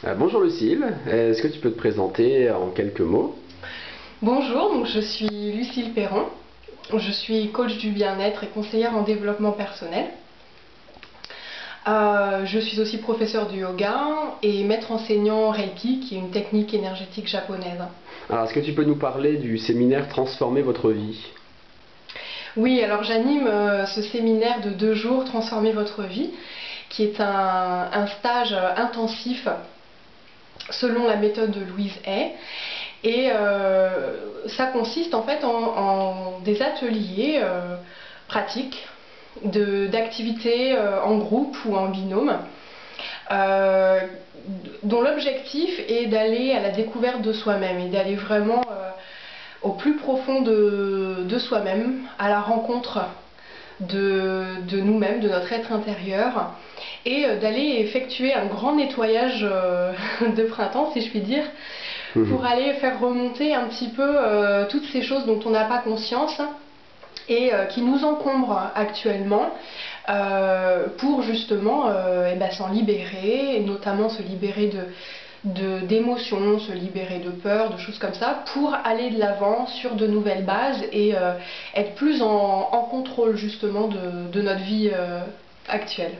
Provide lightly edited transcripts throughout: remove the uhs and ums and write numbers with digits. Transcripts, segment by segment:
Bonjour Lucille, est-ce que tu peux te présenter en quelques mots? Bonjour, donc je suis Lucille Perron, je suis coach du bien-être et conseillère en développement personnel. Je suis aussi professeure de yoga et maître enseignant Reiki, qui est une technique énergétique japonaise. Alors, est-ce que tu peux nous parler du séminaire Transformer votre vie? Oui, alors j'anime ce séminaire de 2 jours, Transformer votre vie, qui est un stage intensif selon la méthode de Louise Hay. Et ça consiste en fait en des ateliers pratiques d'activités en groupe ou en binôme, dont l'objectif est d'aller à la découverte de soi-même et d'aller vraiment au plus profond de soi-même, à la rencontre de nous-mêmes, de notre être intérieur, et d'aller effectuer un grand nettoyage de printemps, si je puis dire, pour aller faire remonter un petit peu toutes ces choses dont on n'a pas conscience et qui nous encombrent actuellement, pour justement s'en libérer, et notamment se libérer d'émotions, se libérer de peurs, de choses comme ça, pour aller de l'avant sur de nouvelles bases et être plus en contrôle justement de notre vie actuelle.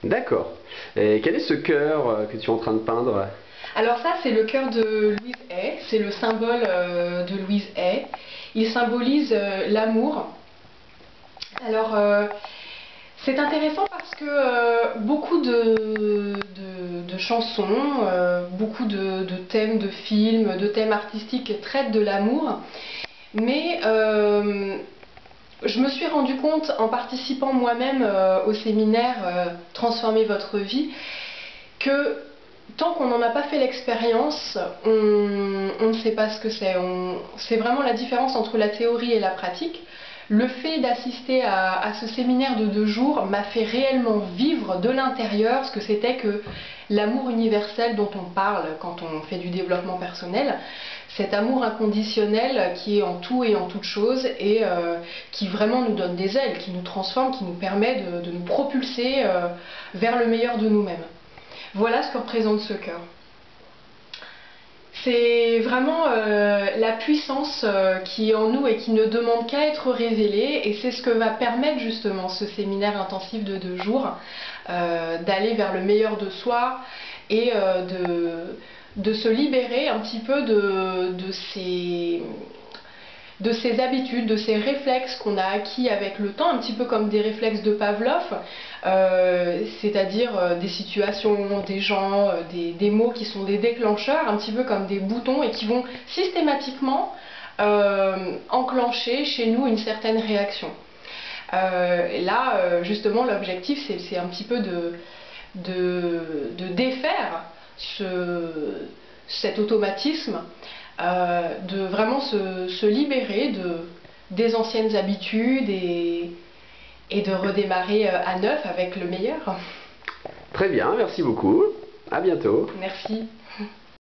D'accord. Et quel est ce cœur que tu es en train de peindre? Alors ça, c'est le cœur de Louise Hay, c'est le symbole de Louise Hay. Il symbolise l'amour. Alors c'est intéressant parce que beaucoup de chansons, beaucoup de thèmes de films, de thèmes artistiques traitent de l'amour, mais je me suis rendu compte en participant moi-même au séminaire Transformer votre vie que tant qu'on n'en a pas fait l'expérience, on ne sait pas ce que c'est. C'est vraiment la différence entre la théorie et la pratique. Le fait d'assister à ce séminaire de 2 jours m'a fait réellement vivre de l'intérieur ce que c'était que l'amour universel dont on parle quand on fait du développement personnel. Cet amour inconditionnel qui est en tout et en toute chose et qui vraiment nous donne des ailes, qui nous transforme, qui nous permet de nous propulser vers le meilleur de nous-mêmes. Voilà ce que représente ce cœur. C'est vraiment la puissance qui est en nous et qui ne demande qu'à être révélée, et c'est ce que va permettre justement ce séminaire intensif de 2 jours, d'aller vers le meilleur de soi et de se libérer un petit peu de ces habitudes, de ces réflexes qu'on a acquis avec le temps, un petit peu comme des réflexes de Pavlov, c'est-à-dire des situations, des gens, des mots qui sont des déclencheurs, un petit peu comme des boutons et qui vont systématiquement enclencher chez nous une certaine réaction. Et là, justement, l'objectif, c'est un petit peu de défaire cet automatisme, de vraiment se libérer des anciennes habitudes et de redémarrer à neuf avec le meilleur. Très bien, merci beaucoup. À bientôt. Merci.